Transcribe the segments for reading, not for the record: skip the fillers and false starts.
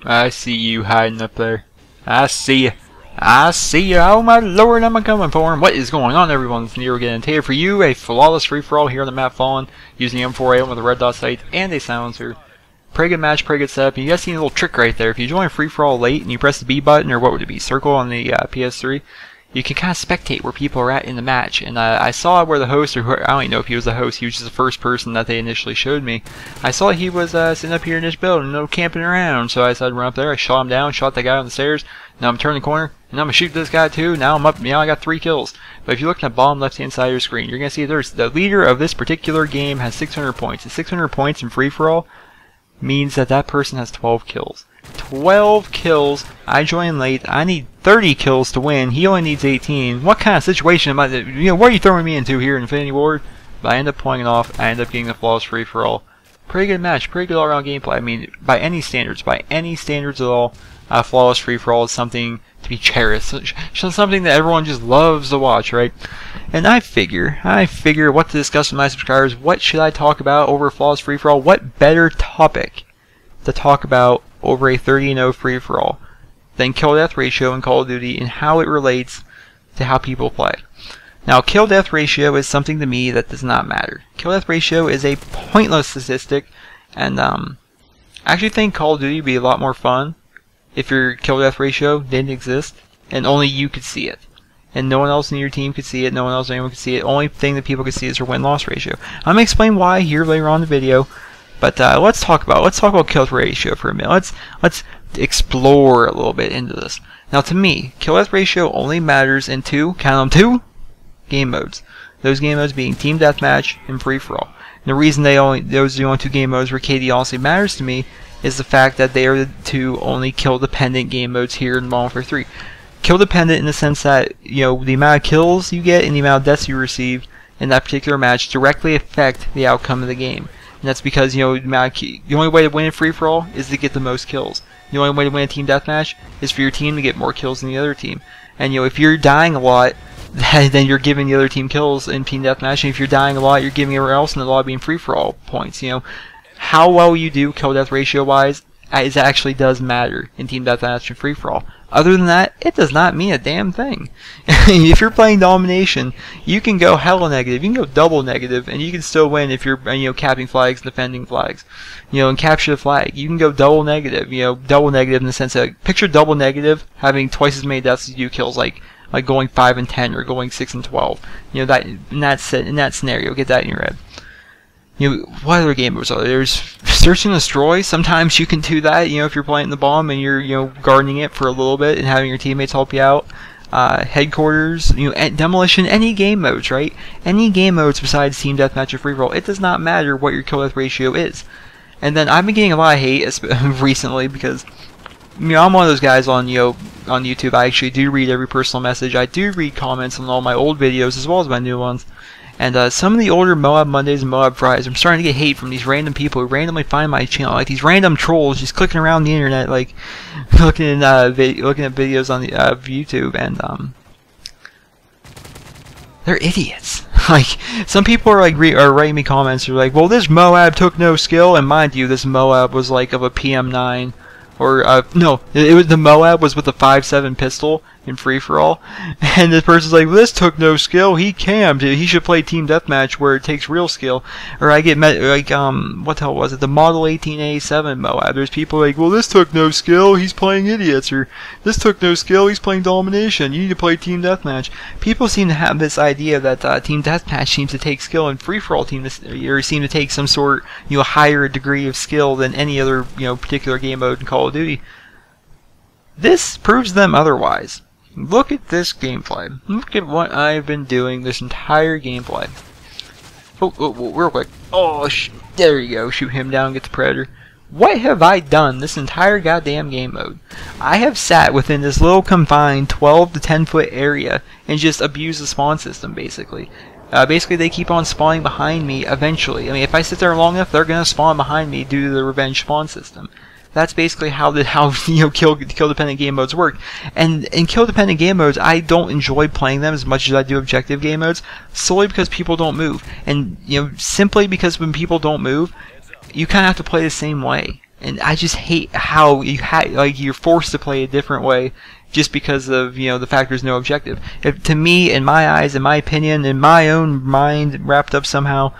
I see you hiding up there. I see you. I see you. Oh my lord, I'm coming for him. What is going on, everyone? It's Nero again. Here for you, a flawless free-for-all here on the map Fallen, using the M4A1 with a red dot sight and a silencer. Pretty good match, pretty good setup. You guys see a little trick right there. If you join free-for-all late and you press the B button, or what would it be, circle on the PS3, you can kind of spectate where people are at in the match. And I saw where the host, or I don't even know if he was the host, he was just the first person that they initially showed me. I saw he was sitting up here in this building, camping around. So I decided to run up there, I shot him down, shot that guy on the stairs. Now I'm turning the corner, and I'm going to shoot this guy too. Now I'm up, I got 3 kills. But if you look at the bottom left hand side of your screen, you're going to see there's the leader of this particular game has 600 points. And 600 points in free-for-all means that that person has 12 kills. 12 kills. I joined late. I need 30 kills to win. He only needs 18. What kind of situation am I? What are you throwing me into here in Infinity Ward? But I end up pulling it off. I end up getting the flawless free for all. Pretty good match. Pretty good all-around gameplay. I mean, by any standards at all, flawless free for all is something to be cherished. Something that everyone just loves to watch, right? And I figure what to discuss with my subscribers. What should I talk about over flawless free for all? What better topic to talk about over a 30-0 free-for-all than kill-death ratio in Call of Duty and how it relates to how people play. Now, kill-death ratio is something to me that does not matter. Kill-death ratio is a pointless statistic, and I actually think Call of Duty would be a lot more fun if your kill-death ratio didn't exist and only you could see it. And no one else in your team could see it, no one else anyone could see it. Only thing that people could see is your win-loss ratio. I'm going to explain why here later on in the video. But let's talk about kill death ratio for a minute. Let's explore a little bit into this. Now, to me, kill death ratio only matters in two game modes. Those game modes being team deathmatch and free for all. And the reason those are the only 2 game modes where KD honestly matters to me is the fact that they are the 2 only kill dependent game modes here in Modern Warfare 3. Kill dependent in the sense that the amount of kills you get and the amount of deaths you receive in that particular match directly affect the outcome of the game. And that's because, the only way to win a free-for-all is to get the most kills. The only way to win a team deathmatch is for your team to get more kills than the other team. And, if you're dying a lot, then you're giving the other team kills in team deathmatch. And if you're dying a lot, you're giving everyone else in the lobby in free-for-all points. How well you do kill-death ratio-wise, it actually does matter in team deathmatch and free-for-all. Other than that, it does not mean a damn thing. If you're playing domination, you can go hella negative, you can go double negative, and you can still win if you're capping flags, defending flags, and capture the flag. You can go double negative, double negative in the sense that picture double negative having twice as many deaths as you do kills, like going 5 and 10 or going 6 and 12. That in that scenario, get that in your head. What other game modes are there? There's search and destroy. Sometimes you can do that, if you're planting the bomb and you're, guarding it for a little bit and having your teammates help you out. Headquarters, demolition, any game modes, right? Any game modes besides team deathmatch or free-for-all. It does not matter what your kill-death ratio is. And then I've been getting a lot of hate recently because, I'm one of those guys on, on YouTube. I actually do read every personal message. I do read comments on all my old videos as well as my new ones. And some of the older Moab Mondays and Moab Fridays, I'm starting to get hate from these random people who randomly find my channel, like these random trolls just clicking around the internet, like looking at videos on the YouTube, and they're idiots. Like, some people are writing me comments, they're like, well, this Moab took no skill, and mind you, this Moab was like of a PM9. Or, no, the Moab was with a 5.7 pistol in free-for-all. And this person's like, well, this took no skill, he cammed. He should play team deathmatch where it takes real skill. Or I get what the hell was it? The Model 18A7 Moab. There's people like, well, this took no skill, he's playing idiots. Or, this took no skill, he's playing domination. You need to play team deathmatch. People seem to have this idea that team deathmatch seems to take skill, and free-for-all seem to take some sort, higher degree of skill than any other, particular game mode in Call of Duty. This proves them otherwise. Look at this gameplay. Look at what I've been doing this entire gameplay. Oh, real quick. Oh, there you go. Shoot him down, get the Predator. What have I done this entire goddamn game mode? I have sat within this little confined 12 to 10 foot area and just abused the spawn system, basically. Basically, they keep on spawning behind me eventually. I mean, if I sit there long enough, they're going to spawn behind me due to the revenge spawn system. That's basically how kill dependent game modes work. And in kill dependent game modes, I don't enjoy playing them as much as I do objective game modes, solely because people don't move. And simply because when people don't move, you kind of have to play the same way. And I just hate how you're forced to play a different way just because of, the fact there's no objective. To me, in my eyes, in my opinion, in my own mind wrapped up somehow,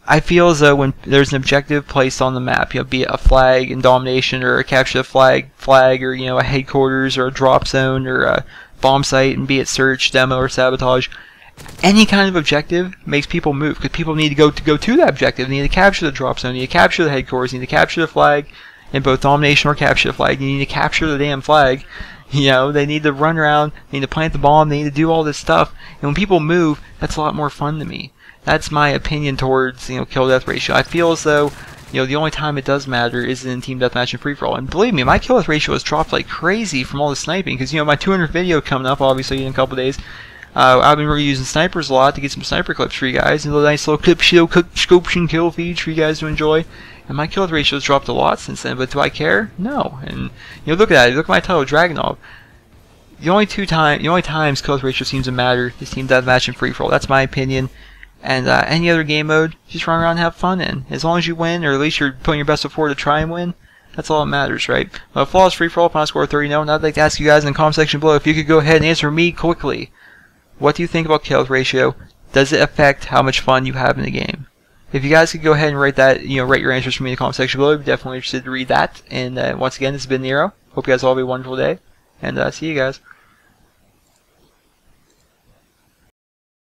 I feel as though when there's an objective placed on the map, be it a flag in domination, or a capture the flag, or a headquarters, or a drop zone, or a bomb site, and be it search, demo, or sabotage, any kind of objective makes people move, because people need to go to that objective. They need to capture the drop zone, they need to capture the headquarters, they need to capture the flag in both domination or capture the flag, they need to capture the damn flag. They need to run around, they need to plant the bomb, they need to do all this stuff. And when people move, that's a lot more fun to me. That's my opinion towards, kill-death ratio. I feel as though, the only time it does matter is in team deathmatch and free-for-all. And believe me, my kill-death ratio has dropped like crazy from all the sniping, because, my 200th video coming up, obviously, in a couple days. I've been really using snipers a lot to get some sniper clips for you guys, and a nice little clip show, scopes and kill feeds for you guys to enjoy. And my kill-death ratio has dropped a lot since then, but do I care? No. And, look at that. Look at my title, Dragonov. The only times kill-death ratio seems to matter is team deathmatch and free-for-all. That's my opinion. And any other game mode, just run around and have fun in. As long as you win, or at least you're putting your best foot forward to try and win, that's all that matters, right? Flawless free-for-all, final score 30-0. And I'd like to ask you guys in the comment section below if you could go ahead and answer me quickly. What do you think about kill ratio? Does it affect how much fun you have in the game? If you guys could go ahead and write that, write your answers for me in the comment section below, I'd be definitely interested to read that. And once again, this has been Nero. Hope you guys all have a wonderful day, and see you guys.